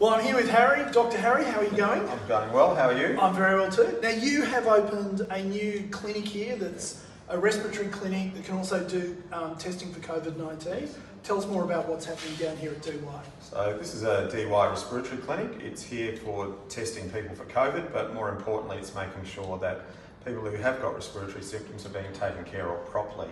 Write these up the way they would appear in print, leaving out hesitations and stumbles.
Well, I'm here with Harry. Dr. Harry, how are you going? I'm going well, how are you? I'm very well too. Now, you have opened a new clinic here that's a respiratory clinic that can also do testing for COVID-19. Tell us more about what's happening down here at Dee Why. So this is a Dee Why Respiratory Clinic. It's here for testing people for COVID, but more importantly it's making sure that people who have got respiratory symptoms are being taken care of properly.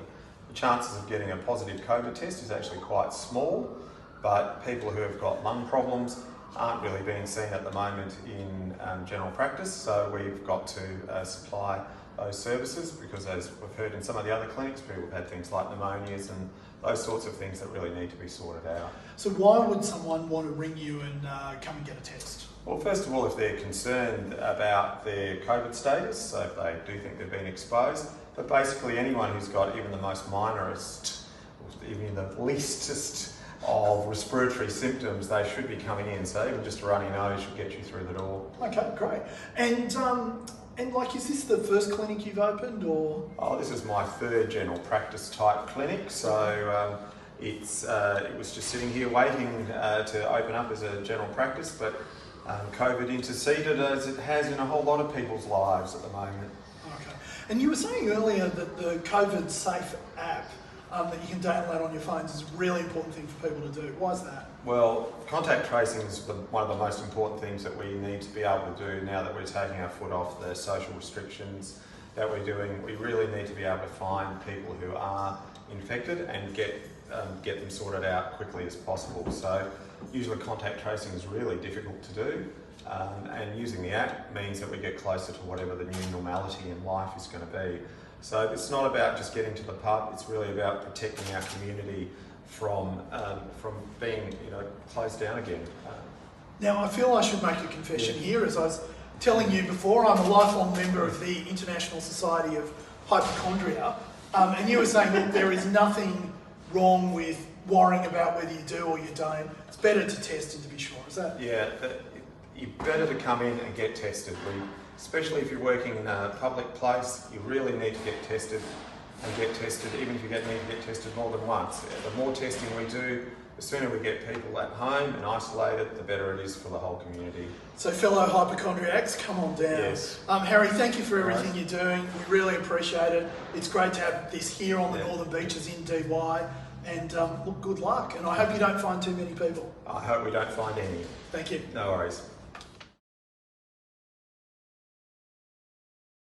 The chances of getting a positive COVID test is actually quite small, but people who have got lung problems aren't really being seen at the moment in general practice, so we've got to supply those services because, as we've heard in some of the other clinics, people have had things like pneumonias and those sorts of things that really need to be sorted out. So why would someone want to ring you and come and get a test? Well, first of all, if they're concerned about their COVID status, so if they do think they've been exposed, but basically anyone who's got even the most minorest, even the leastest of respiratory symptoms, they should be coming in. So even just a runny nose should get you through the door. Okay, great. And like, is this the first clinic you've opened, or? Oh, this is my third general practice type clinic. So it was just sitting here waiting to open up as a general practice, but COVID interceded, as it has in a whole lot of people's lives at the moment. Okay. And you were saying earlier that the COVID Safe app that you can download on your phones is a really important thing for people to do. Why is that? Well, contact tracing is one of the most important things that we need to be able to do now that we're taking our foot off the social restrictions that we're doing. We really need to be able to find people who are infected and get them sorted out quickly as possible. So usually contact tracing is really difficult to do, and using the app means that we get closer to whatever the new normality in life is going to be. So it's not about just getting to the pub, it's really about protecting our community from being closed down again. Now, I feel I should make a confession here. As I was telling you before, I'm a lifelong member of the International Society of Hypochondria, and you were saying that there is nothing wrong with worrying about whether you do or you don't. It's better to test and to be sure, is that? Yeah, you're better to come in and get tested. Especially if you're working in a public place, you really need to get tested and get tested, even if you need to get tested more than once. The more testing we do, the sooner we get people at home and isolated, the better it is for the whole community. So fellow hypochondriacs, come on down. Yes. Harry, thank you for everything you're doing. We really appreciate it. It's great to have this here on the Northern Beaches in Dee Why. And look, good luck. And I hope you don't find too many people. I hope we don't find any. Thank you. No worries.